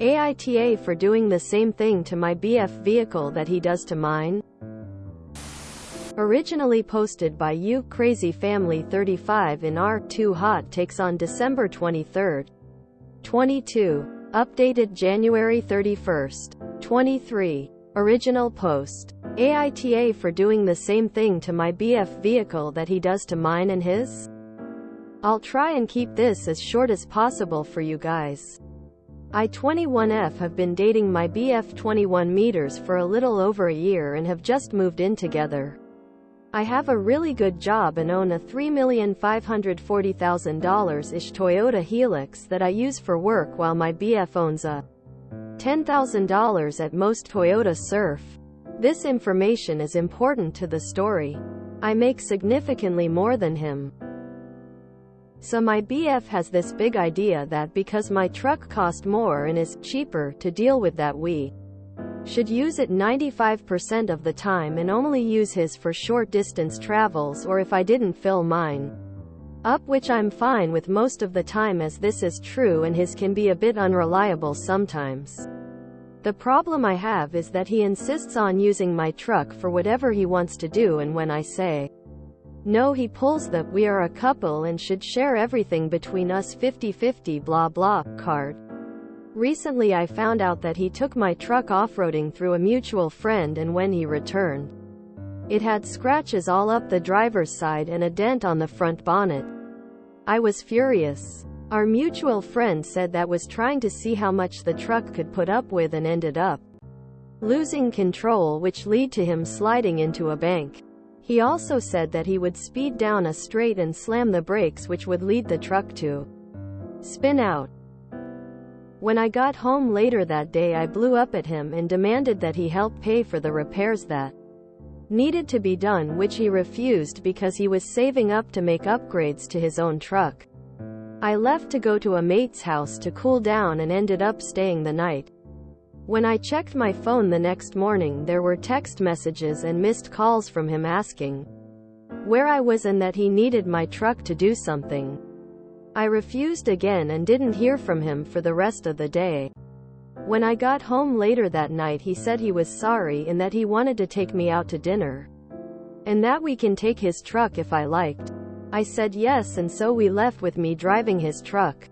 AITA for doing the same thing to my BF vehicle that he does to mine? Originally posted by You Crazy Family 35 in R2 Hot Takes on December 23, 22. Updated January 31, 23. Original post. AITA for doing the same thing to my BF vehicle that he does to mine and his? I'll try and keep this as short as possible for you guys. I 21F have been dating my BF 21 meters for a little over a year and have just moved in together. I have a really good job and own a $3,540,000-ish Toyota Helix that I use for work while my BF owns a $10,000 at most Toyota Surf. This information is important to the story. I make significantly more than him. So my BF has this big idea that because my truck cost more and is cheaper to deal with, that we should use it 95% of the time and only use his for short distance travels or if I didn't fill mine up, which I'm fine with most of the time as this is true and his can be a bit unreliable sometimes. The problem I have is that he insists on using my truck for whatever he wants to do, and when I say no, he pulls the "we are a couple and should share everything between us 50-50 blah blah" card. Recently I found out that he took my truck off-roading through a mutual friend, and when he returned, it had scratches all up the driver's side and a dent on the front bonnet. I was furious. Our mutual friend said that was trying to see how much the truck could put up with and ended up losing control, which led to him sliding into a bank. He also said that he would speed down a straight and slam the brakes, which would lead the truck to spin out. When I got home later that day, I blew up at him and demanded that he help pay for the repairs that needed to be done, which he refused because he was saving up to make upgrades to his own truck. I left to go to a mate's house to cool down and ended up staying the night. When I checked my phone the next morning, there were text messages and missed calls from him asking where I was and that he needed my truck to do something. I refused again and didn't hear from him for the rest of the day. When I got home later that night, he said he was sorry and that he wanted to take me out to dinner, and that we can take his truck if I liked. I said yes, and so we left with me driving his truck.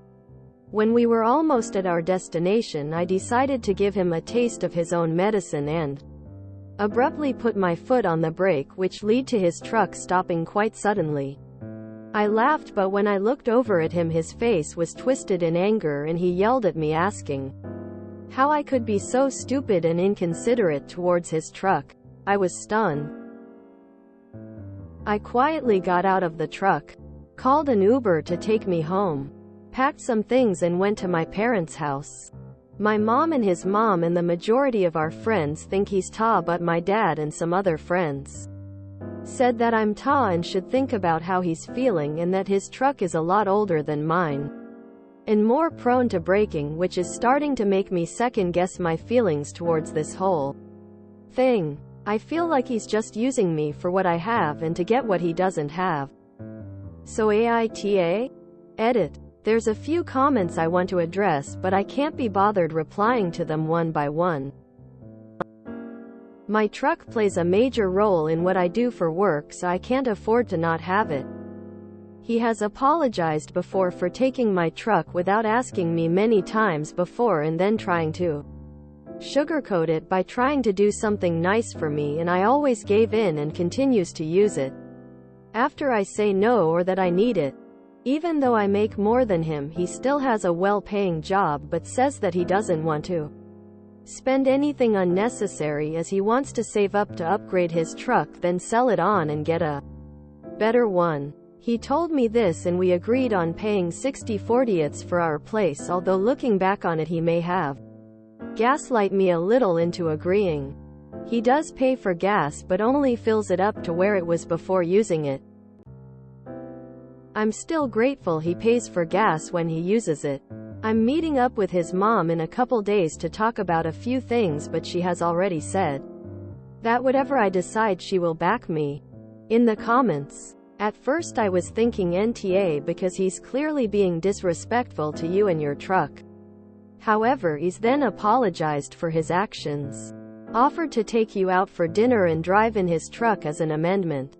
When we were almost at our destination, I decided to give him a taste of his own medicine and abruptly put my foot on the brake, which led to his truck stopping quite suddenly. I laughed, but when I looked over at him, his face was twisted in anger and he yelled at me asking how I could be so stupid and inconsiderate towards his truck. I was stunned. I quietly got out of the truck, called an Uber to take me home, packed some things and went to my parents' house. My mom and his mom and the majority of our friends think he's ta, but my dad and some other friends said that I'm ta and should think about how he's feeling, and that his truck is a lot older than mine and more prone to breaking, which is starting to make me second guess my feelings towards this whole thing. I feel like he's just using me for what I have and to get what he doesn't have. So AITA? Edit. There's a few comments I want to address, but I can't be bothered replying to them one by one. My truck plays a major role in what I do for work, so I can't afford to not have it. He has apologized before for taking my truck without asking me many times before, and then trying to sugarcoat it by trying to do something nice for me, and I always gave in and continues to use it after I say no or that I need it. Even though I make more than him, he still has a well-paying job, but says that he doesn't want to spend anything unnecessary as he wants to save up to upgrade his truck, then sell it on and get a better one. He told me this and we agreed on paying 60/40ths for our place, although looking back on it he may have gaslight me a little into agreeing. He does pay for gas but only fills it up to where it was before using it. I'm still grateful he pays for gas when he uses it. I'm meeting up with his mom in a couple days to talk about a few things, but she has already said that whatever I decide she will back me. In the comments, at first I was thinking NTA because he's clearly being disrespectful to you and your truck. However, he's then apologized for his actions. Offered to take you out for dinner and drive in his truck as an amendment.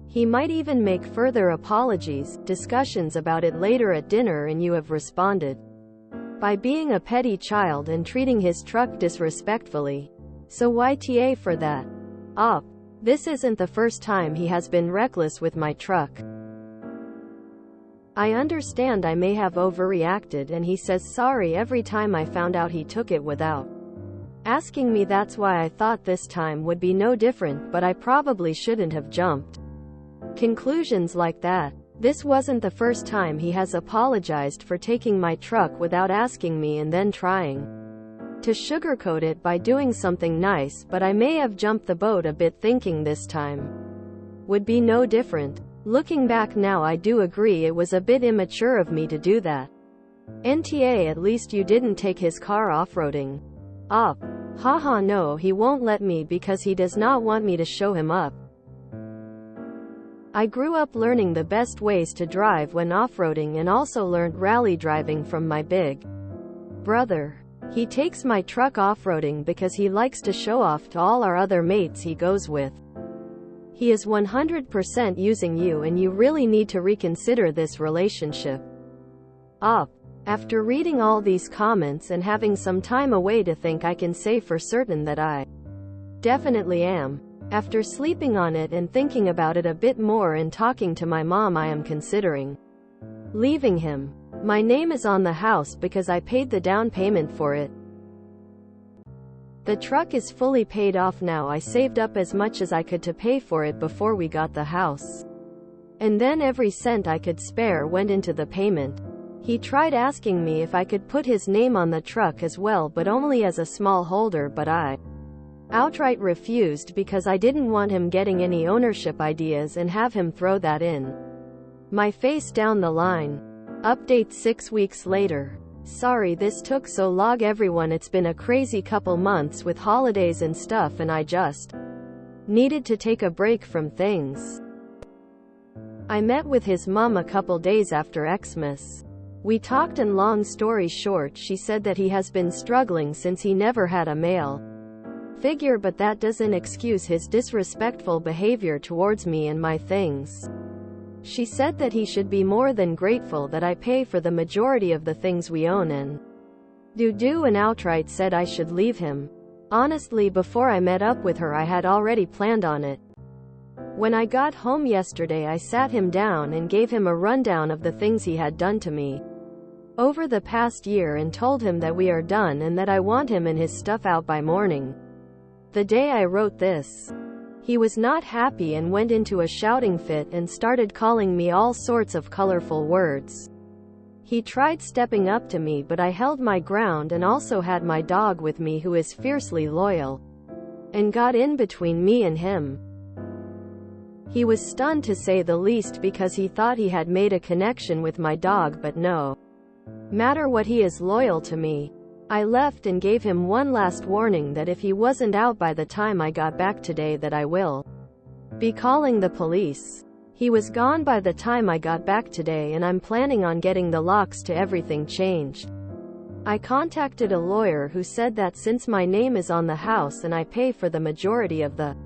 He might even make further apologies, discussions about it later at dinner, and you have responded by being a petty child and treating his truck disrespectfully. So YTA for that. Up. This isn't the first time he has been reckless with my truck. I understand I may have overreacted, and he says sorry every time I found out he took it without asking me. That's why I thought this time would be no different, but I probably shouldn't have jumped conclusions like that. This wasn't the first time he has apologized for taking my truck without asking me and then trying to sugarcoat it by doing something nice, but I may have jumped the boat a bit thinking this time would be no different. Looking back now, I do agree it was a bit immature of me to do that. NTA, at least you didn't take his car off-roading. Up. Haha, no, he won't let me because he does not want me to show him up. I grew up learning the best ways to drive when off-roading, and also learned rally driving from my big brother. He takes my truck off-roading because he likes to show off to all our other mates he goes with. He is 100% using you, and you really need to reconsider this relationship. Up. After reading all these comments and having some time away to think, I can say for certain that I definitely am. After sleeping on it and thinking about it a bit more and talking to my mom, I am considering leaving him. My name is on the house because I paid the down payment for it. The truck is fully paid off now. I saved up as much as I could to pay for it before we got the house. And then every cent I could spare went into the payment. He tried asking me if I could put his name on the truck as well, but only as a small holder, but I outright refused because I didn't want him getting any ownership ideas and have him throw that in my face down the line. Update 6 weeks later. Sorry this took so long everyone, it's been a crazy couple months with holidays and stuff, and I just needed to take a break from things. I met with his mom a couple days after Xmas. We talked, and long story short, she said that he has been struggling since he never had a male figure, but that doesn't excuse his disrespectful behavior towards me and my things. She said that he should be more than grateful that I pay for the majority of the things we own, and and outright said I should leave him. Honestly, before I met up with her, I had already planned on it. When I got home yesterday, I sat him down and gave him a rundown of the things he had done to me over the past year and told him that we are done and that I want him and his stuff out by morning. The day I wrote this, he was not happy and went into a shouting fit and started calling me all sorts of colorful words. He tried stepping up to me, but I held my ground and also had my dog with me, who is fiercely loyal, and got in between me and him. He was stunned to say the least because he thought he had made a connection with my dog, but no matter what, he is loyal to me. I left and gave him one last warning that if he wasn't out by the time I got back today, that I will be calling the police. He was gone by the time I got back today, and I'm planning on getting the locks to everything changed. I contacted a lawyer who said that since my name is on the house and I pay for the majority of the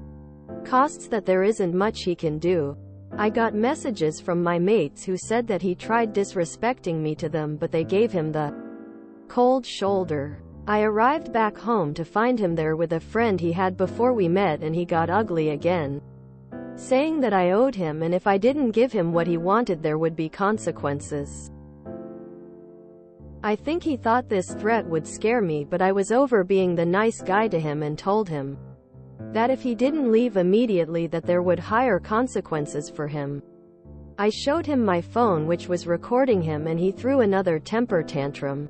costs, that there isn't much he can do. I got messages from my mates who said that he tried disrespecting me to them, but they gave him the cold shoulder. I arrived back home to find him there with a friend he had before we met, and he got ugly again, saying that I owed him, and if I didn't give him what he wanted there would be consequences. I think he thought this threat would scare me, but I was over being the nice guy to him and told him that if he didn't leave immediately that there would higher consequences for him. I showed him my phone, which was recording him, and he threw another temper tantrum.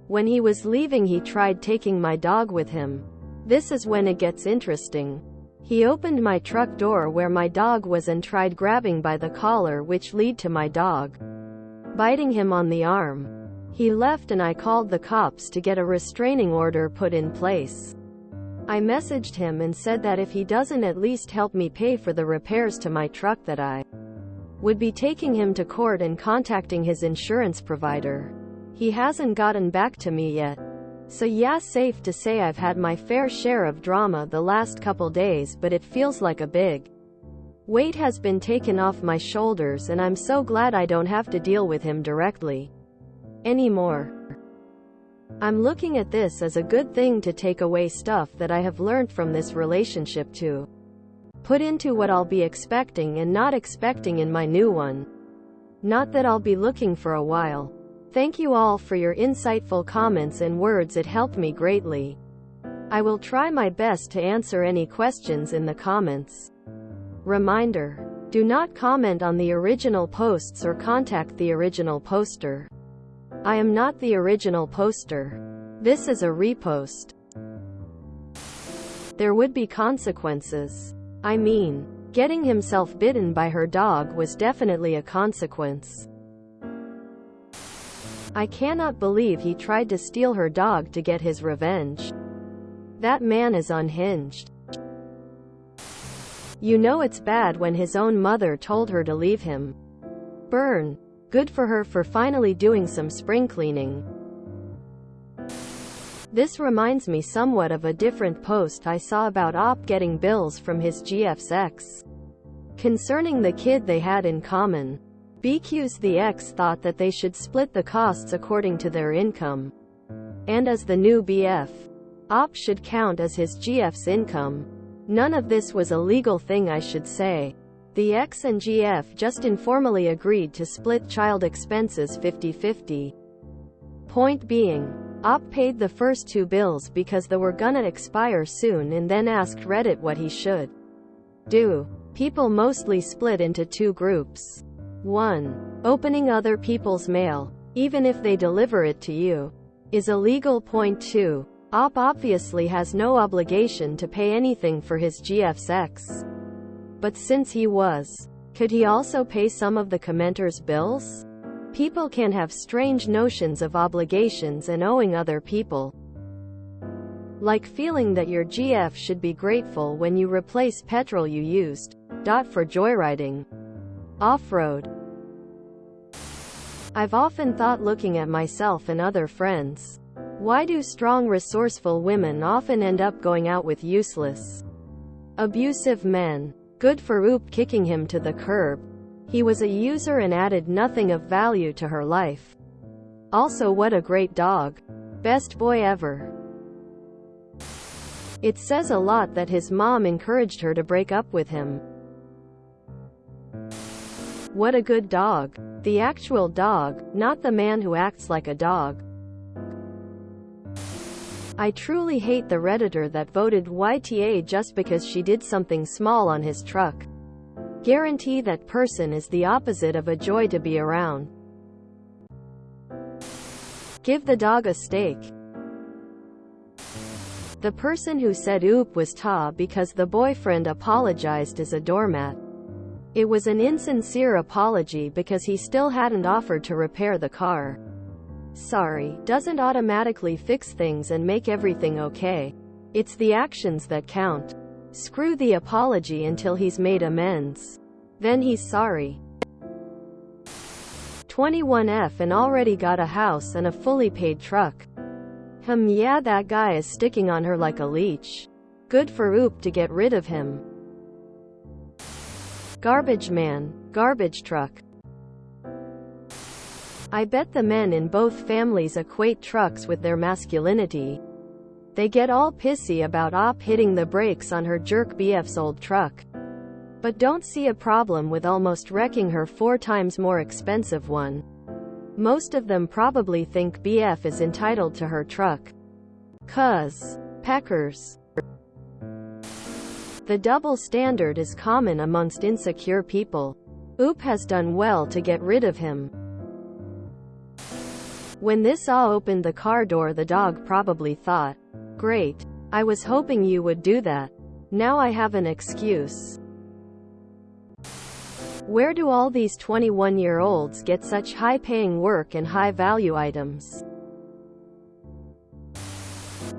When he was leaving, he tried taking my dog with him. This is when it gets interesting. He opened my truck door where my dog was and tried grabbing by the collar, which led to my dog biting him on the arm. He left and I called the cops to get a restraining order put in place. I messaged him and said that if he doesn't at least help me pay for the repairs to my truck, that I would be taking him to court and contacting his insurance provider. He hasn't gotten back to me yet. So yeah, safe to say I've had my fair share of drama the last couple days, but it feels like a big weight has been taken off my shoulders, and I'm so glad I don't have to deal with him directly anymore. I'm looking at this as a good thing to take away stuff that I have learned from this relationship to put into what I'll be expecting and not expecting in my new one. Not that I'll be looking for a while. Thank you all for your insightful comments and words, it helped me greatly. I will try my best to answer any questions in the comments. Reminder: do not comment on the original posts or contact the original poster. I am not the original poster. This is a repost. There would be consequences. I mean, getting himself bitten by her dog was definitely a consequence. I cannot believe he tried to steal her dog to get his revenge. That man is unhinged. You know it's bad when his own mother told her to leave him. Burn. Good for her for finally doing some spring cleaning. This reminds me somewhat of a different post I saw about Op getting bills from his GF's ex concerning the kid they had in common. BQ's the ex thought that they should split the costs according to their income. And as the new BF, Op should count as his GF's income. None of this was a legal thing, I should say. The ex and GF just informally agreed to split child expenses 50-50. Point being, Op paid the first 2 bills because they were gonna expire soon and then asked Reddit what he should do. People mostly split into 2 groups. 1. Opening other people's mail, even if they deliver it to you, is illegal. Point 2. Op obviously has no obligation to pay anything for his GF's ex. But since he was, could he also pay some of the commenters' bills? People can have strange notions of obligations and owing other people. Like feeling that your GF should be grateful when you replace petrol you used for joyriding off-road. I've often thought, looking at myself and other friends, why do strong, resourceful women often end up going out with useless, abusive men? Good for Oop kicking him to the curb. He was a user and added nothing of value to her life. Also, what a great dog. Best boy ever. It says a lot that his mom encouraged her to break up with him. What a good dog. The actual dog, not the man who acts like a dog. I truly hate the Redditor that voted YTA just because she did something small on his truck. Guarantee that person is the opposite of a joy to be around. Give the dog a steak. The person who said oop was Ta because the boyfriend apologized is a doormat. It was an insincere apology because he still hadn't offered to repair the car. Sorry doesn't automatically fix things and make everything okay. It's the actions that count. Screw the apology until he's made amends. Then he's sorry. 21F and already got a house and a fully paid truck. Yeah, that guy is sticking on her like a leech. Good for Oop to get rid of him. Garbage man, garbage truck. I bet the men in both families equate trucks with their masculinity. They get all pissy about Op hitting the brakes on her jerk BF's old truck, but don't see a problem with almost wrecking her 4 times more expensive one. Most of them probably think BF is entitled to her truck. 'Cause peckers. The double standard is common amongst insecure people. Oop has done well to get rid of him. When this all opened the car door, the dog probably thought, great, I was hoping you would do that. Now I have an excuse. Where do all these 21-year-olds get such high-paying work and high-value items?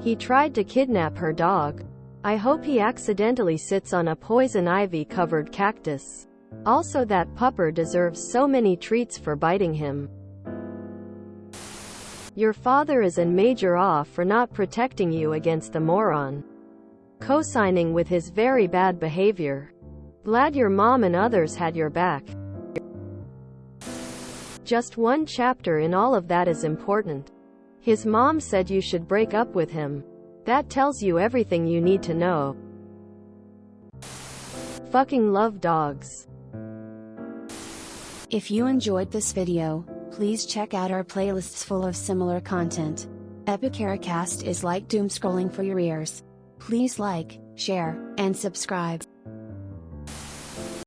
He tried to kidnap her dog. I hope he accidentally sits on a poison ivy-covered cactus. Also, that pupper deserves so many treats for biting him. Your father is in major awe for not protecting you against the moron. Co-signing with his very bad behavior. Glad your mom and others had your back. Just one chapter in all of that is important. His mom said you should break up with him. That tells you everything you need to know. Fucking love dogs. If you enjoyed this video, please check out our playlists full of similar content. Epicaricast is like doom scrolling for your ears. Please like, share, and subscribe.